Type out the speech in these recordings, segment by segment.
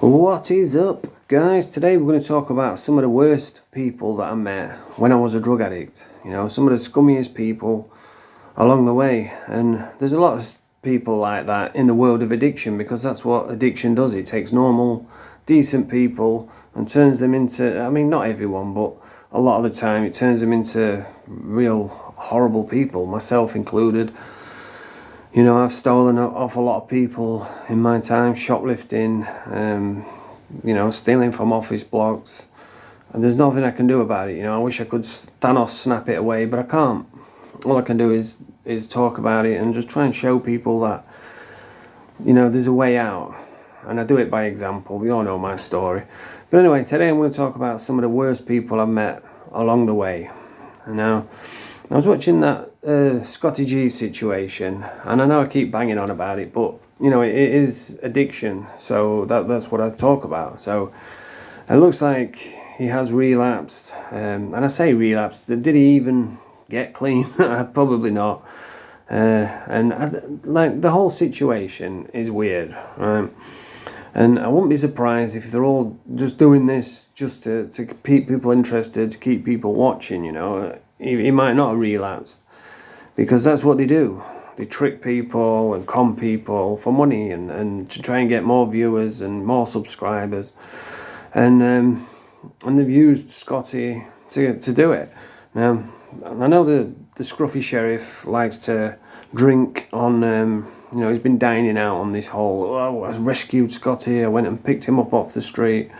What is up, guys? Today we're going to talk about some of the worst people that I met when I was a drug addict. You know, some of the scummiest people along the way. And there's a lot of people like that in the world of addiction, because that's what addiction does. It takes normal, decent people and turns them into, I mean, not everyone, but a lot of the time it turns them into real horrible people, myself included. You know, I've stolen off a lot of people in my time, shoplifting, you know, stealing from office blocks. And there's nothing I can do about it. You know, I wish I could Thanos snap it away, but I can't. All I can do is talk about it and just try and show people that, you know, there's a way out. And I do it by example. We all know my story. But anyway, today I'm going to talk about some of the worst people I've met along the way. And now, I was watching that Scotty G situation, and I know I keep banging on about it, but you know, it is addiction, so that's what I talk about. So it looks like he has relapsed, and I say relapsed. Did he even get clean? Probably not. Like the whole situation is weird, right? And I wouldn't be surprised if they're all just doing this just to keep people interested, to keep people watching. You know, he might not have relapsed, because that's what they do. They trick people and con people for money and to try and get more viewers and more subscribers. And they've used Scotty to do it. Now, I know the scruffy sheriff likes to drink on, you know, he's been dining out on this whole, oh, I rescued Scotty, I went and picked him up off the street.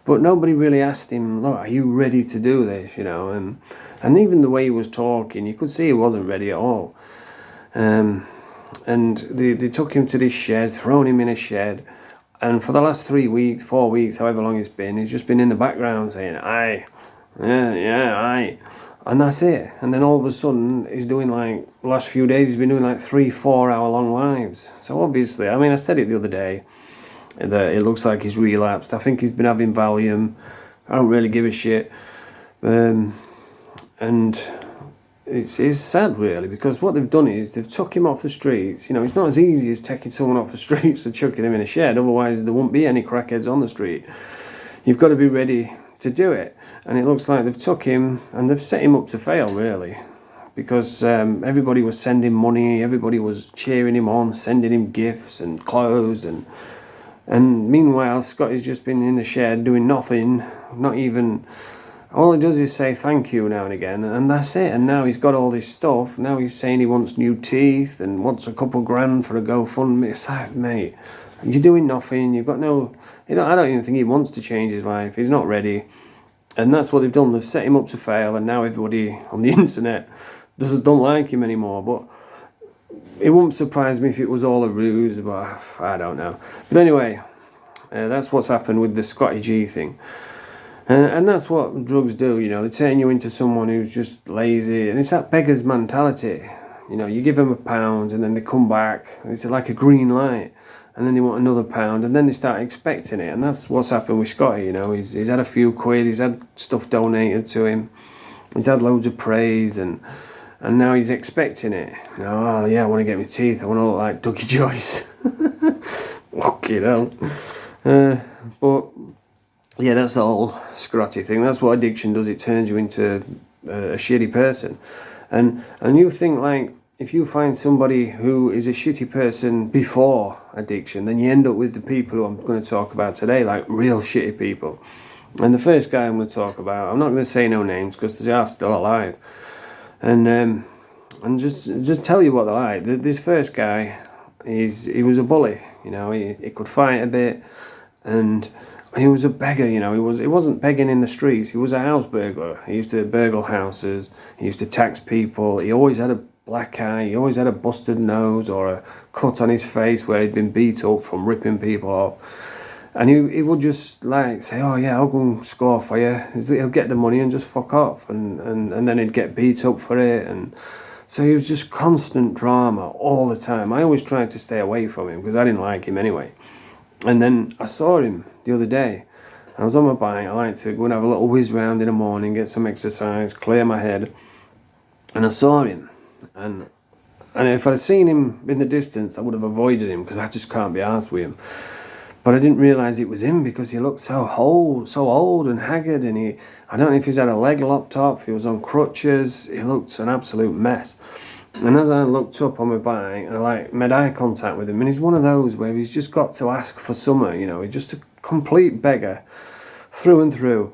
But nobody really asked him, look, are you ready to do this, you know? And even the way he was talking, you could see he wasn't ready at all. And they took him to this shed, thrown him in a shed. And for the last 3 weeks, 4 weeks, however long it's been, he's just been in the background saying, aye, yeah, aye. And that's it. And then all of a sudden, he's doing like, the last few days, he's been doing like 3-4 hour long lives. So obviously, I mean, I said it the other day, that it looks like he's relapsed. I think he's been having Valium. I don't really give a shit. And it's sad, really, because what they've done is they've took him off the streets. You know, it's not as easy as taking someone off the streets and chucking him in a shed. Otherwise, there won't be any crackheads on the street. You've got to be ready to do it. And it looks like they've took him and they've set him up to fail, really. Because everybody was sending money, everybody was cheering him on, sending him gifts and clothes. And meanwhile, Scotty's just been in the shed doing nothing, not even... All he does is say thank you now and again, and that's it. And now he's got all this stuff. Now he's saying he wants new teeth and wants a couple grand for a GoFundMe. It's like, mate, you're doing nothing. You've got no... You know, I don't even think he wants to change his life. He's not ready. And that's what they've done. They've set him up to fail, and now everybody on the internet don't like him anymore. But it wouldn't surprise me if it was all a ruse, but I don't know. But anyway, that's what's happened with the Scotty G thing. And that's what drugs do, you know. They turn you into someone who's just lazy. And it's that beggar's mentality. You know, you give them £1 and then they come back. It's like a green light. And then they want another £1 and then they start expecting it. And that's what's happened with Scotty, you know. He's had a few quid. He's had stuff donated to him. He's had loads of praise and now he's expecting it. You know, oh yeah, I want to get my teeth. I want to look like Dougie Joyce. Fucking hell. But... yeah, that's the whole scrotty thing. That's what addiction does. It turns you into a shitty person. And you think, like, if you find somebody who is a shitty person before addiction, then you end up with the people who I'm going to talk about today, like real shitty people. And the first guy I'm going to talk about, I'm not going to say no names because they are still alive. And just tell you what they're like. This first guy, he was a bully. You know, he could fight a bit, and... he was a beggar, you know. He wasn't begging in the streets. He was a house burglar. He used to burgle houses. He used to tax people. He always had a black eye. He always had a busted nose or a cut on his face where he'd been beat up from ripping people off. And he would just like say, oh yeah, I'll go and score for you. He'll get the money and just fuck off. And then he'd get beat up for it. And so he was just constant drama all the time. I always tried to stay away from him because I didn't like him anyway. And then I saw him the other day. I was on my bike. I like to go and have a little whiz round in the morning, get some exercise, clear my head. And I saw him. And if I'd seen him in the distance, I would have avoided him because I just can't be arsed with him. But I didn't realise it was him because he looked so old and haggard, and I don't know if he's had a leg lopped off, he was on crutches, he looked an absolute mess. And as I looked up on my bike, I made eye contact with him, and he's one of those where he's just got to ask for summer, he's just a complete beggar through and through.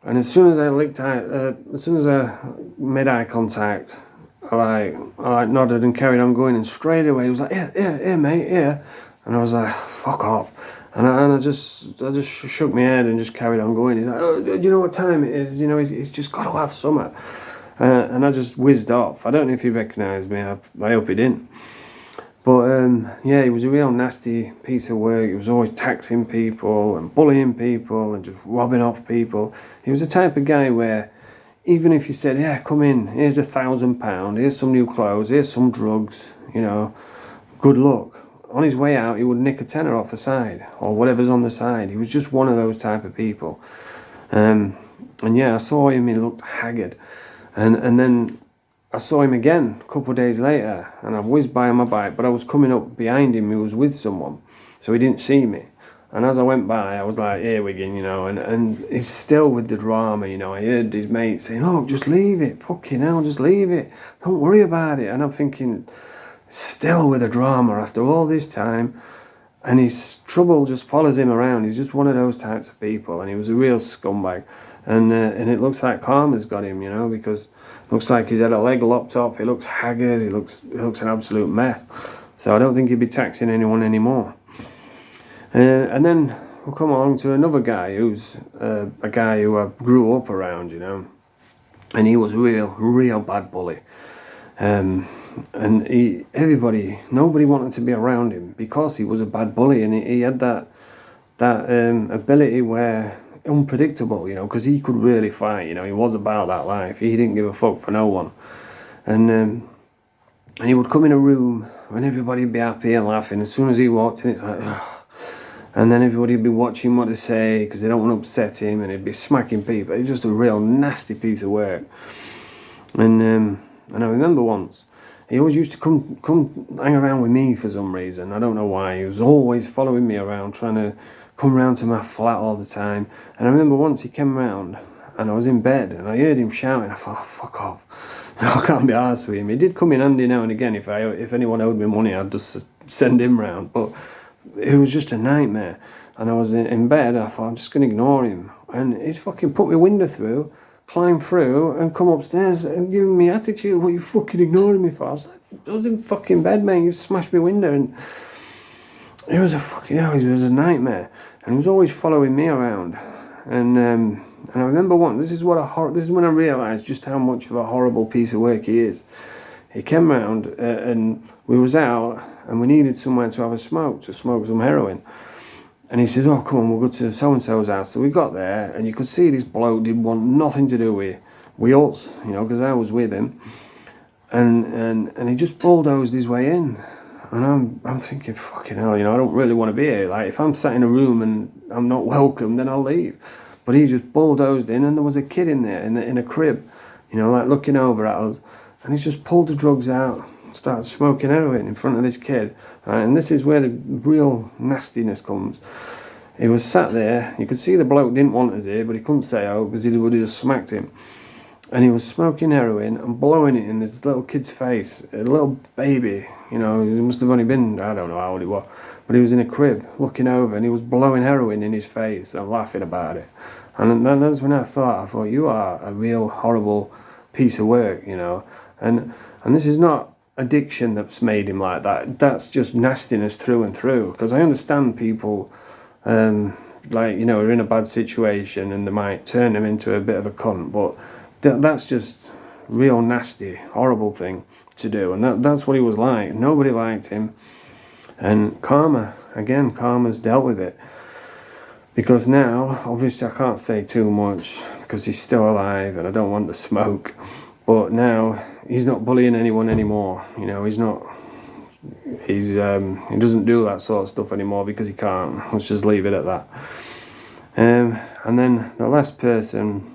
And as soon as I made eye contact, I nodded and carried on going, and straight away he was like, yeah, mate, yeah. And I was like, fuck off. And I just shook my head and just carried on going. He's like, oh, do you know what time it is? He's just got to have summer. And I just whizzed off. I don't know if he recognised me. I hope he didn't. But yeah, he was a real nasty piece of work. He was always taxing people and bullying people and just robbing off people. He was the type of guy where even if you said, yeah, come in, here's £1,000, here's some new clothes, here's some drugs, good luck. On his way out, he would nick a tenner off the side or whatever's on the side. He was just one of those type of people. And yeah, I saw him, he looked haggard. And then I saw him again a couple of days later, and I whizzed by on my bike, but I was coming up behind him, he was with someone, so he didn't see me. And as I went by, I was like, here we go, and he's still with the drama, I heard his mate saying, look, just leave it, fucking hell, just leave it, don't worry about it. And I'm thinking, still with the drama after all this time, and his trouble just follows him around. He's just one of those types of people, and he was a real scumbag. And it looks like karma's got him, because it looks like he's had a leg lopped off, he looks haggard, he looks an absolute mess. So I don't think he'd be taxing anyone anymore. And then we'll come along to another guy who's a guy who I grew up around, and he was a real bad bully. And nobody wanted to be around him because he was a bad bully, and he had that ability where unpredictable, because he could really fight, he was about that life. He didn't give a fuck for no one. And he would come in a room and everybody would be happy and laughing. As soon as he walked in, it's like, ugh. And then everybody would be watching what to say because they don't want to upset him, and he'd be smacking people. It's just a real nasty piece of work. And I remember once, he always used to come hang around with me for some reason. I don't know why. He was always following me around, trying to come round to my flat all the time. And I remember once he came round and I was in bed and I heard him shouting. I thought, oh, fuck off. I can't be arsed with him. He did come in handy now and again. If anyone owed me money, I'd just send him round. But it was just a nightmare. And I was in bed. I thought, I'm just going to ignore him. And he's fucking put my window through, climbed through and come upstairs and giving me attitude. What are you fucking ignoring me for? I was like, I was in fucking bed, man. You smashed my window. And it was it was a nightmare. And he was always following me around. And I remember this is when I realised just how much of a horrible piece of work he is. He came round and we was out and we needed somewhere to have a smoke, to smoke some heroin. And he said, oh, come on, we'll go to so-and-so's house. So we got there and you could see this bloke didn't want nothing to do with us, because I was with him. And he just bulldozed his way in. And I'm thinking, fucking hell, I don't really want to be here. Like, if I'm sat in a room and I'm not welcome, then I'll leave. But he just bulldozed in, and there was a kid in there, in a crib, looking over at us. And he's just pulled the drugs out, started smoking heroin in front of this kid. Right? And this is where the real nastiness comes. He was sat there, you could see the bloke didn't want us here, but he couldn't say out because he would have just smacked him. And he was smoking heroin and blowing it in this little kid's face, a little baby, he must have only been, I don't know how old he was, but he was in a crib looking over and he was blowing heroin in his face and laughing about it. And that's when I thought, you are a real horrible piece of work, and this is not addiction that's made him like that, that's just nastiness through and through, because I understand people, are in a bad situation and they might turn him into a bit of a cunt, but that's just real nasty, horrible thing to do. And that's what he was like. Nobody liked him. And karma's dealt with it. Because now, obviously I can't say too much because he's still alive and I don't want the smoke. But now, he's not bullying anyone anymore. He doesn't do that sort of stuff anymore because he can't. Let's just leave it at that. And then the last person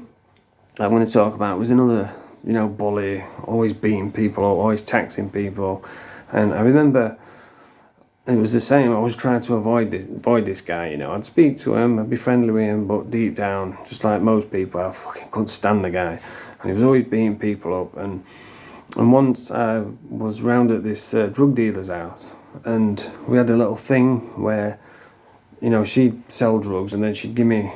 I'm going to talk about was another, bully, always beating people, always taxing people. And I remember it was the same. I was trying to avoid this guy, you know. I'd speak to him, I'd be friendly with him, but deep down, just like most people, I fucking couldn't stand the guy. And he was always beating people up. And once I was round at this drug dealer's house, and we had a little thing where, you know, she'd sell drugs and then she'd give me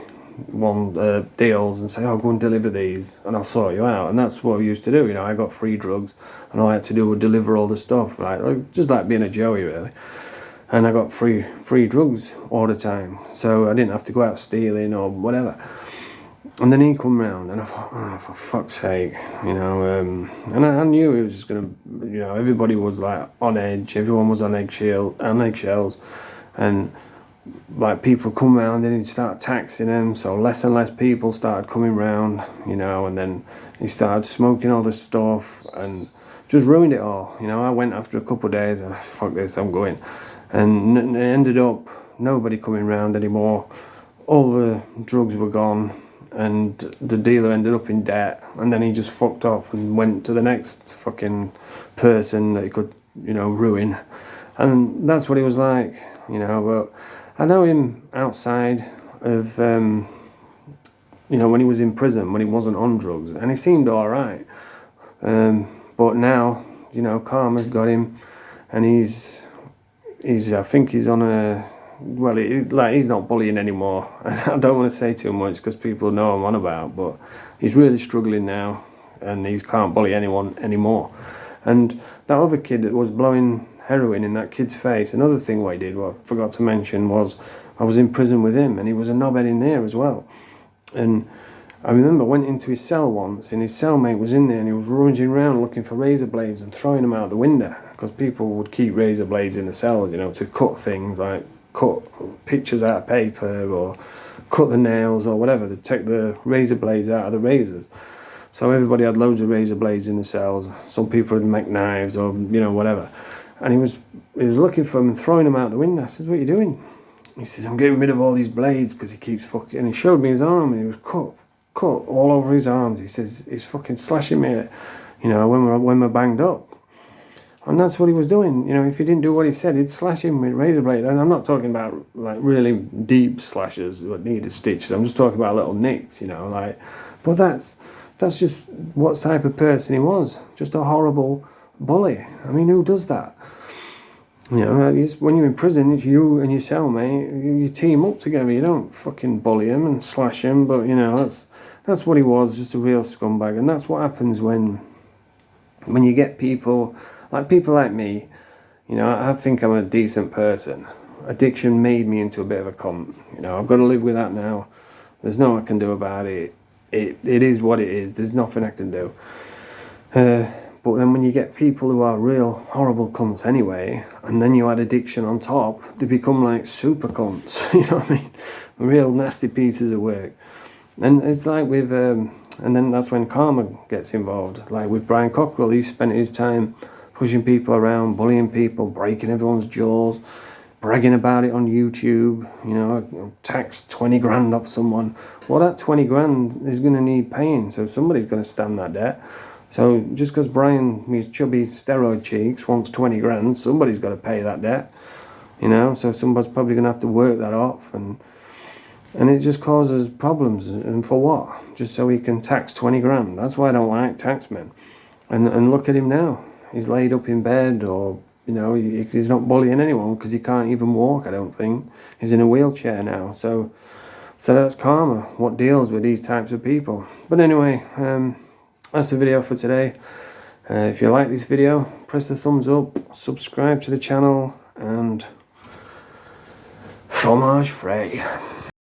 one deals and say, oh, go and deliver these and I'll sort you out. And that's what we used to do, you know. I got free drugs and all I had to do was deliver all the stuff, right? Like, just like being a Joey, really. And I got free drugs all the time, so I didn't have to go out stealing or whatever. And then he come round, and I thought, oh, for fuck's sake, you know. And I knew he was just gonna, you know, everybody was like on edge, everyone was on eggshells, and like people come round and he'd start taxing them, so less and less people started coming round, you know. And then he started smoking all this stuff and just ruined it all, you know. I went after a couple of days and fuck this, I'm going. And it ended up nobody coming round anymore. All the drugs were gone, and the dealer ended up in debt. And then he just fucked off and went to the next fucking person that he could, you know, ruin. And that's what he was like, you know. But I know him outside of, you know, when he was in prison, when he wasn't on drugs, and he seemed all right. But now, you know, karma's got him, and he's I think he's on a, well, he's not bullying anymore. I don't want to say too much because people know I'm on about, but he's really struggling now, and he can't bully anyone anymore. And that other kid that was blowing heroin in that kid's face, another thing what he did, what I forgot to mention, was I was in prison with him, and he was a knobhead in there as well. And I remember I went into his cell once, and his cellmate was in there, and he was rummaging around looking for razor blades and throwing them out the window, because people would keep razor blades in the cell, you know, to cut things, like cut pictures out of paper or cut the nails or whatever. They'd take the razor blades out of the razors. So everybody had loads of razor blades in the cells. Some people would make knives or, you know, whatever. And he was looking for them and throwing them out the window. I said, what are you doing? He says, I'm getting rid of all these blades because he keeps fucking... And he showed me his arm, and he was cut all over his arms. He says, he's fucking slashing me, you know, when we're banged up. And that's what he was doing. You know, if he didn't do what he said, he'd slash him with razor blade. And I'm not talking about like really deep slashes that needed stitches. I'm just talking about little nicks, you know, like. But that's just what type of person he was. Just a horrible bully. I mean, who does that? You know, when you're in prison, it's you and your cellmate. You team up together. You don't fucking bully him and slash him. But you know, that's what he was, just a real scumbag. And that's what happens when you get people like me. You know, I think I'm a decent person. Addiction made me into a bit of a cunt. You know, I've got to live with that now. There's nothing I can do about it. It is what it is. There's nothing I can do. But then when you get people who are real horrible cunts anyway, and then you add addiction on top, they become like super cunts. You know what I mean? Real nasty pieces of work. And it's like with, and then that's when karma gets involved. Like with Brian Cockrell, he spent his time pushing people around, bullying people, breaking everyone's jaws, bragging about it on YouTube, you know, tax 20 grand off someone. Well, that 20 grand is going to need paying, so somebody's going to stand that debt. So just because Brian, his chubby steroid cheeks, wants 20 grand, somebody's got to pay that debt, you know, so somebody's probably going to have to work that off, and it just causes problems. And for what? Just so he can tax 20 grand. That's why I don't like taxmen. And look at him now. He's laid up in bed, or, you know, he's not bullying anyone because he can't even walk, I don't think. He's in a wheelchair now. So that's karma, what deals with these types of people. But anyway, that's the video for today. If you like this video, press the thumbs up, subscribe to the channel, and fromage frais.